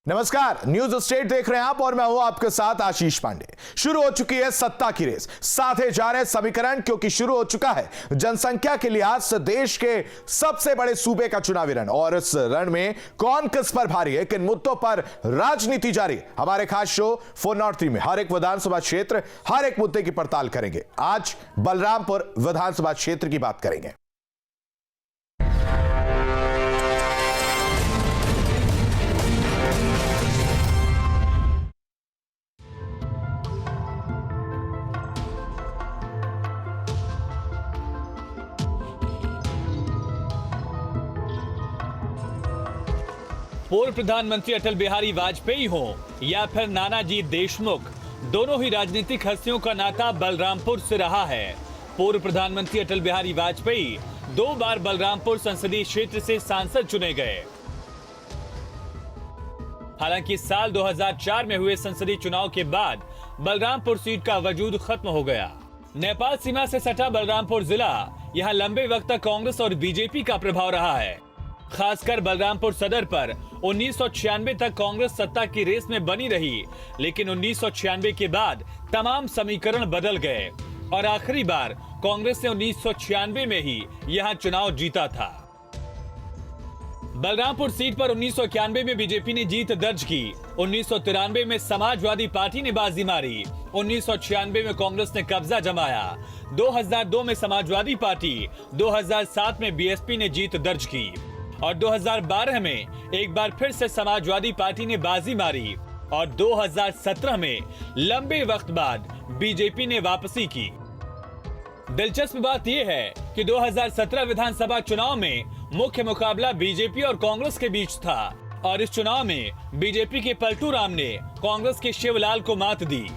नमस्कार, news state देख रहे हैं आप और मैं हूं आपके साथ आशीष पांडे। शुरू हो चुकी है सत्ता की रेस, साधे जा रहे समीकरण, क्योंकि शुरू हो चुका है जनसंख्या के लिहाज से देश के सबसे बड़े सूबे का चुनावी रण। और इस रण में कौन किस पर भारी है, किन मुद्दों पर राजनीति जारी। हमारे खास शो 403 में हर एक विधानसभा क्षेत्र, हर एक मुद्दे की पड़ताल करेंगे। आज बलरामपुर विधानसभा क्षेत्र की बात करेंगे। पूर्व प्रधानमंत्री अटल बिहारी वाजपेयी हो या फिर नानाजी देशमुख, दोनों ही राजनीतिक हस्तियों का नाता बलरामपुर से रहा है। पूर्व प्रधानमंत्री अटल बिहारी वाजपेयी 2 बार बलरामपुर संसदीय क्षेत्र से सांसद चुने गए। हालांकि साल 2004 में हुए संसदीय चुनाव के बाद बलरामपुर सीट का वजूद खत्म हो गया। नेपाल सीमा से सटा बलरामपुर जिला, यहाँ लंबे वक्त तक कांग्रेस और बीजेपी का प्रभाव रहा है। खासकर बलरामपुर सदर पर 1996 तक कांग्रेस सत्ता की रेस में बनी रही, लेकिन 1996 के बाद तमाम समीकरण बदल गए और आखिरी बार कांग्रेस ने 1996 में ही यहां चुनाव जीता था। बलरामपुर सीट पर 1991 में बीजेपी ने जीत दर्ज की, 1993 में समाजवादी पार्टी ने बाजी मारी, 1996 में कांग्रेस ने कब्जा जमाया, 2002 में समाजवादी पार्टी, 2007 में बीएसपी ने जीत दर्ज की और 2012 में एक बार फिर से समाजवादी पार्टी ने बाजी मारी और 2017 में लंबे वक्त बाद बीजेपी ने वापसी की। दिलचस्प बात यह है कि 2017 विधानसभा चुनाव में मुख्य मुकाबला बीजेपी और कांग्रेस के बीच था और इस चुनाव में बीजेपी के पलटू राम ने कांग्रेस के शिवलाल को मात दी।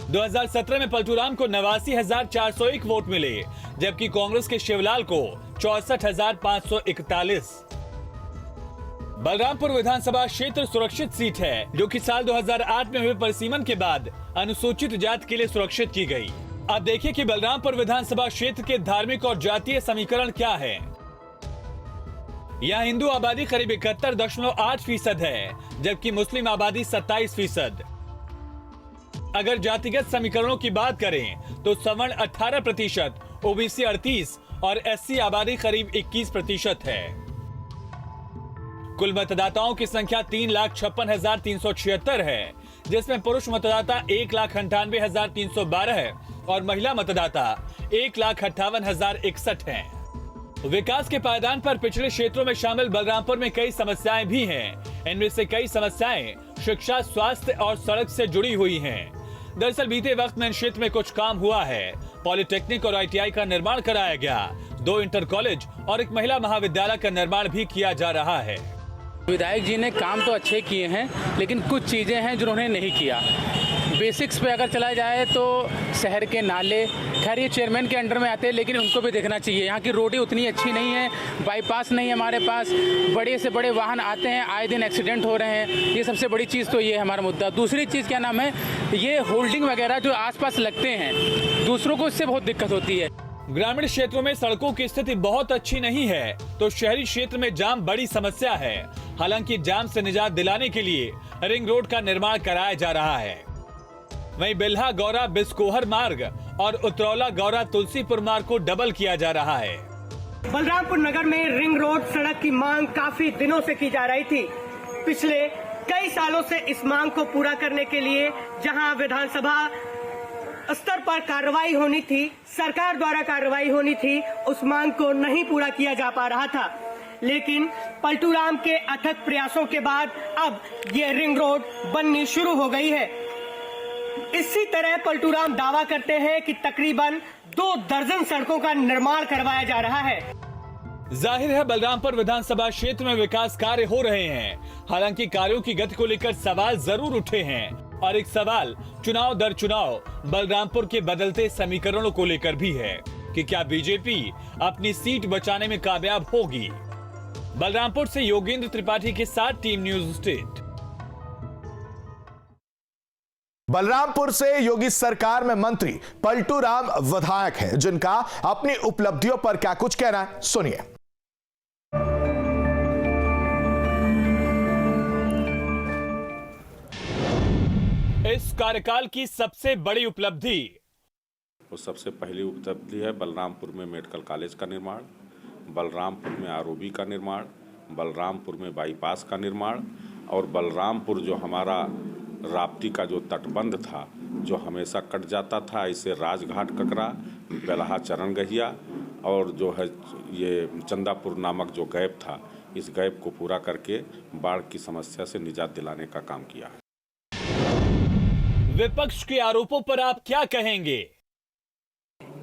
2017 में पलटू राम को 89,401 वोट मिले, जबकि कांग्रेस के शिवलाल को 64,541। बलरामपुर विधानसभा क्षेत्र सुरक्षित सीट है, जो कि साल 2008 में हुए परिसीमन के बाद अनुसूचित जाति के लिए सुरक्षित की गई। अब देखिए कि बलरामपुर विधानसभा क्षेत्र के धार्मिक और जातीय समीकरण क्या है। यहाँ हिंदू आबादी करीब 71.8% है, जबकि मुस्लिम आबादी 27%। अगर जातिगत समीकरणों की बात करें तो सवर्ण 18%, ओबीसी 38% और एससी आबादी करीब 21% है। कुल मतदाताओं की संख्या 3,56,376 है, जिसमें पुरुष मतदाता 1,98,312 है और महिला मतदाता 1,58,061 हैं। विकास के पायदान पर पिछड़े क्षेत्रों में शामिल बलरामपुर में कई समस्याएं भी हैं। इनमें से कई समस्याएं शिक्षा, स्वास्थ्य और सड़क से जुड़ी हुई हैं। दरअसल बीते वक्त में इन क्षेत्र में कुछ काम हुआ है। पॉलिटेक्निक और आईटीआई का निर्माण कराया गया, 2 इंटर कॉलेज और एक महिला महाविद्यालय का निर्माण भी किया जा रहा है। विधायक जी ने काम तो अच्छे किए हैं, लेकिन कुछ चीज़ें हैं जो उन्होंने नहीं किया। बेसिक्स पे अगर चला जाए तो शहर के नाले, खैर ये चेयरमैन के अंडर में आते हैं, लेकिन उनको भी देखना चाहिए। यहाँ की रोडें उतनी अच्छी नहीं है, बाईपास नहीं है हमारे पास, बड़े से बड़े वाहन आते हैं, आए दिन एक्सीडेंट हो रहे हैं। ये सबसे बड़ी चीज़ तो ये है हमारा मुद्दा। दूसरी चीज़ क्या नाम है, ये होल्डिंग वगैरह जो आसपास लगते हैं, दूसरों को इससे बहुत दिक्कत होती है। ग्रामीण क्षेत्रों में सड़कों की स्थिति बहुत अच्छी नहीं है, तो शहरी क्षेत्र में जाम बड़ी समस्या है। हालांकि जाम से निजात दिलाने के लिए रिंग रोड का निर्माण कराया जा रहा है। वहीं बिल्हा गौरा बिस्कोहर मार्ग और उतरौला गौरा तुलसीपुर मार्ग को डबल किया जा रहा है। बलरामपुर नगर में रिंग रोड सड़क की मांग काफी दिनों से की जा रही थी। पिछले कई सालों से इस मांग को पूरा करने के लिए जहां विधानसभा स्तर पर कार्रवाई होनी थी, सरकार द्वारा कार्रवाई होनी थी, उस मांग को नहीं पूरा किया जा पा रहा था। लेकिन पलटू राम के अथक प्रयासों के बाद अब ये रिंग रोड बननी शुरू हो गई है। इसी तरह पलटू राम दावा करते हैं कि तकरीबन 2 दर्जन सड़कों का निर्माण करवाया जा रहा है। जाहिर है बलरामपुर विधानसभा क्षेत्र में विकास कार्य हो रहे हैं। हालांकि कार्यों की गति को लेकर सवाल जरूर उठे हैं और एक सवाल चुनाव दर चुनाव बलरामपुर के बदलते समीकरणों को लेकर भी है कि क्या बीजेपी अपनी सीट बचाने में कामयाब होगी। बलरामपुर से योगेंद्र त्रिपाठी के साथ टीम न्यूज स्टेट। बलरामपुर से योगी सरकार में मंत्री पलटू राम विधायक हैं, जिनका अपनी उपलब्धियों पर क्या कुछ कहना है, सुनिए। इस कार्यकाल की सबसे बड़ी उपलब्धि। वो सबसे पहली उपलब्धि है बलरामपुर में मेडिकल कॉलेज का निर्माण, बलरामपुर में आरओबी का निर्माण, बलरामपुर में बाईपास का निर्माण और बलरामपुर जो हमारा राप्ती का जो तटबंध था जो हमेशा कट जाता था, इसे राजघाट ककरा, बेलहा चरण गहिया और जो है ये चंदापुर नामक जो गैप था, इस गैप को पूरा करके बाढ़ की समस्या से निजात दिलाने का काम किया है। विपक्ष के आरोपों पर आप क्या कहेंगे?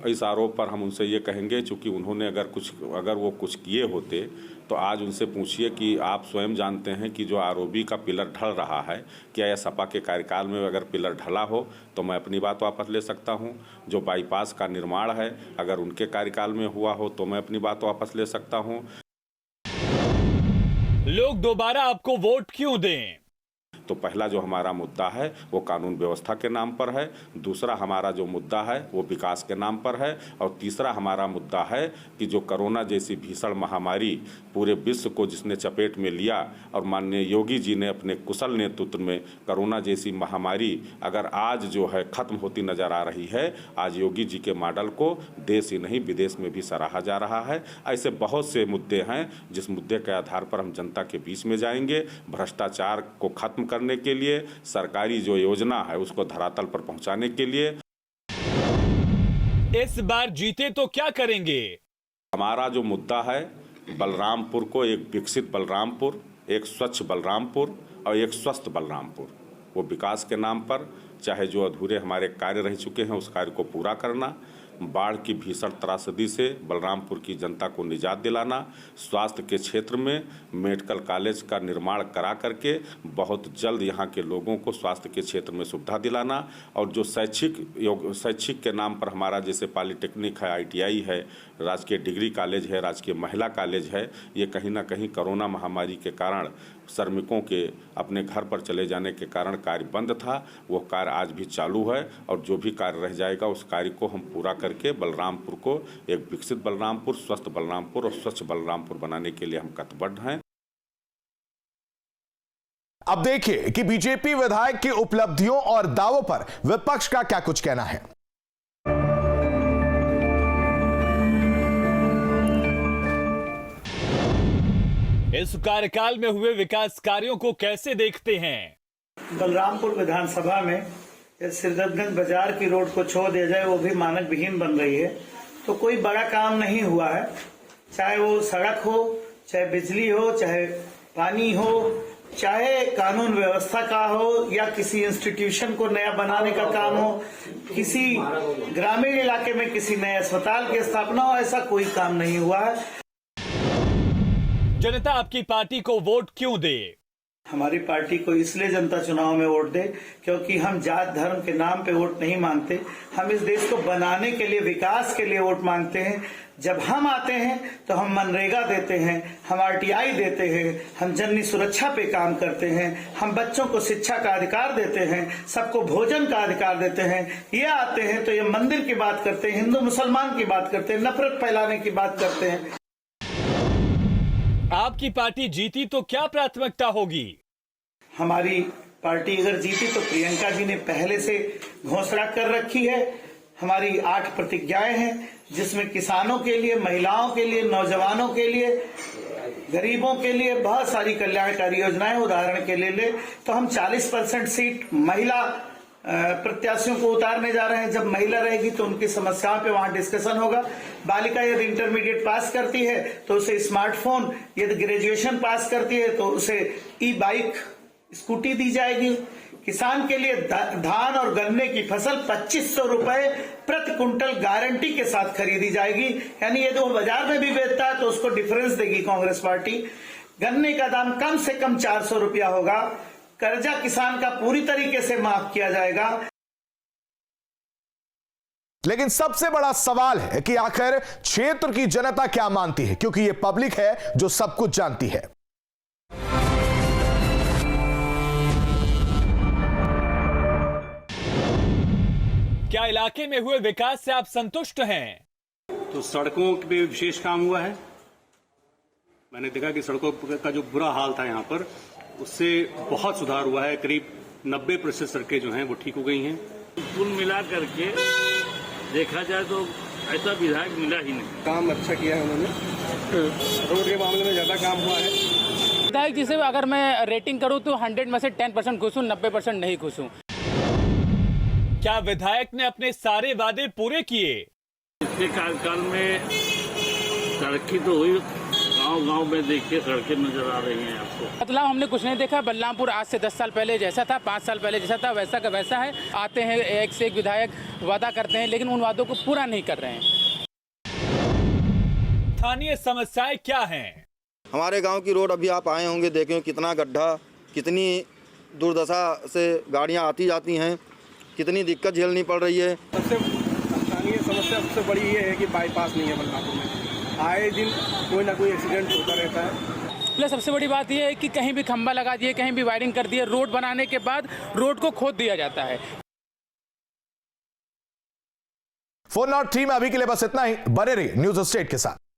इस आरोप पर हम उनसे ये कहेंगे चूंकि उन्होंने अगर वो कुछ किए होते तो आज उनसे पूछिए कि आप स्वयं जानते हैं कि जो आरओबी का पिलर ढल रहा है, क्या यह सपा के कार्यकाल में अगर पिलर ढला हो तो मैं अपनी बात वापस ले सकता हूं। जो बाईपास का निर्माण है अगर उनके कार्यकाल में हुआ हो तो मैं अपनी बात वापस ले सकता हूं। लोग दोबारा आपको वोट क्यों दें? तो पहला जो हमारा मुद्दा है वो कानून व्यवस्था के नाम पर है, दूसरा हमारा जो मुद्दा है वो विकास के नाम पर है और तीसरा हमारा मुद्दा है कि जो कोरोना जैसी भीषण महामारी पूरे विश्व को जिसने चपेट में लिया और माननीय योगी जी ने अपने कुशल नेतृत्व में कोरोना जैसी महामारी अगर आज जो है खत्म होती नजर आ रही है, आज योगी जी के मॉडल को देश ही नहीं विदेश में भी सराहा जा रहा है। ऐसे बहुत से मुद्दे हैं जिस मुद्दे के आधार पर हम जनता के बीच में जाएंगे। भ्रष्टाचार को खत्म करने के लिए, सरकारी जो योजना है उसको धरातल पर पहुंचाने के लिए। इस बार जीते तो क्या करेंगे? हमारा जो मुद्दा है बलरामपुर को एक विकसित बलरामपुर, एक स्वच्छ बलरामपुर और एक स्वस्थ बलरामपुर, वो विकास के नाम पर चाहे जो अधूरे हमारे कार्य रह चुके हैं उस कार्य को पूरा करना, बाढ़ की भीषण त्रासदी से बलरामपुर की जनता को निजात दिलाना, स्वास्थ्य के क्षेत्र में मेडिकल कॉलेज का निर्माण करा करके बहुत जल्द यहाँ के लोगों को स्वास्थ्य के क्षेत्र में सुविधा दिलाना और जो शैक्षिक के नाम पर हमारा जैसे पॉलिटेक्निक है, आईटीआई है, राजकीय डिग्री कॉलेज है, राजकीय महिला कॉलेज है, ये कहीं ना कहीं कोरोना महामारी के कारण श्रमिकों के अपने घर पर चले जाने के कारण कार्य बंद था, वो कार्य आज भी चालू है और जो भी कार्य रह जाएगा उस कार्य को हम पूरा करके बलरामपुर को एक विकसित बलरामपुर, स्वस्थ बलरामपुर और स्वच्छ बलरामपुर बनाने के लिए हम कटिबद्ध हैं। अब देखिए कि बीजेपी विधायक की उपलब्धियों और दावों पर विपक्ष का क्या कुछ कहना है। इस कार्यकाल में हुए विकास कार्यों को कैसे देखते हैं? बलरामपुर विधानसभा में सिरदतगंज बाजार की रोड को छोड़ दिया जाए, वो भी मानक विहीन बन रही है, तो कोई बड़ा काम नहीं हुआ है। चाहे वो सड़क हो, चाहे बिजली हो, चाहे पानी हो, चाहे कानून व्यवस्था का हो या किसी इंस्टीट्यूशन को नया बनाने का काम हो, किसी ग्रामीण इलाके में किसी नए अस्पताल की स्थापना हो, ऐसा कोई काम नहीं हुआ है। जनता आपकी पार्टी को वोट क्यों दे? हमारी पार्टी को इसलिए जनता चुनाव में वोट दे क्योंकि हम जात धर्म के नाम पे वोट नहीं मांगते, हम इस देश को बनाने के लिए, विकास के लिए वोट मांगते हैं। जब हम आते हैं तो हम मनरेगा देते हैं, हम आरटीआई देते हैं, हम जननी सुरक्षा पे काम करते हैं, हम बच्चों को शिक्षा का अधिकार देते हैं, सबको भोजन का अधिकार देते हैं। ये आते हैं तो ये मंदिर की बात करते हैं, हिंदू मुसलमान की बात करते हैं, नफरत फैलाने की बात करते हैं। आपकी पार्टी जीती तो क्या प्राथमिकता होगी? हमारी पार्टी अगर जीती तो प्रियंका जी ने पहले से घोषणा कर रखी है। हमारी 8 प्रतिज्ञाएं हैं जिसमें किसानों के लिए, महिलाओं के लिए, नौजवानों के लिए, गरीबों के लिए बहुत सारी कल्याणकारी योजनाएं। उदाहरण के लिए ले तो हम 40% सीट महिला प्रत्याशियों को उतारने जा रहे हैं। जब महिला रहेगी तो उनकी समस्याओं पे वहां डिस्कशन होगा। बालिका यदि इंटरमीडिएट पास करती है तो उसे स्मार्टफोन, यदि ग्रेजुएशन पास करती है तो उसे ई बाइक, स्कूटी दी जाएगी। किसान के लिए धान और गन्ने की फसल 2500 रुपए प्रति कुंटल गारंटी के साथ खरीदी जाएगी, यानी यदि वो बाजार में भी बेचता है तो उसको डिफरेंस देगी कांग्रेस पार्टी। गन्ने का दाम कम से कम 400 रुपया होगा। कर्जा किसान का पूरी तरीके से माफ किया जाएगा। लेकिन सबसे बड़ा सवाल है कि आखिर क्षेत्र की जनता क्या मानती है, क्योंकि यह पब्लिक है जो सब कुछ जानती है। क्या इलाके में हुए विकास से आप संतुष्ट हैं? तो सड़कों पे विशेष काम हुआ है। मैंने देखा कि सड़कों का जो बुरा हाल था यहाँ पर, उससे बहुत सुधार हुआ है। करीब 90% सड़कें जो हैं वो ठीक हो गई हैं। कुल मिला करके देखा जाए तो ऐसा विधायक मिला ही नहीं। काम अच्छा किया है उन्होंने, रोड के मामले में ज़्यादा काम हुआ है। विधायक जी से अगर मैं रेटिंग करूं तो 100 में से 10% खुश हूं, 90% नहीं खुश हूं। क्या विधायक ने अपने सारे वादे पूरे किए? पिछले कार्यकाल में तरक्की तो हुई, गांव-गांव में देखिए सड़कें नजर आ रही हैं आपको। मतलब हमने कुछ नहीं देखा। बलरामपुर आज से 10 साल पहले जैसा था, 5 साल पहले जैसा था, वैसा का वैसा है। आते हैं एक से एक विधायक वादा करते हैं, लेकिन उन वादों को पूरा नहीं कर रहे हैं। स्थानीय समस्याएं क्या हैं? हमारे गांव की रोड अभी आप आए होंगे, देखें कितना गड्ढा, कितनी दुर्दशा से गाड़ियां आती जाती हैं, कितनी दिक्कत झेलनी पड़ रही है। सबसे स्थानीय समस्या सबसे बड़ी ये है कि बाईपास नहीं है बलरामपुर में। आए दिन कोई ना कोई एक्सीडेंट होता रहता है। प्लस सबसे बड़ी बात यह है कि कहीं भी खंभा लगा दिए, कहीं भी वायरिंग कर दिए, रोड बनाने के बाद रोड को खोद दिया जाता है। 403 में अभी के लिए बस इतना ही। बने रहिए न्यूज़ स्टेट के साथ।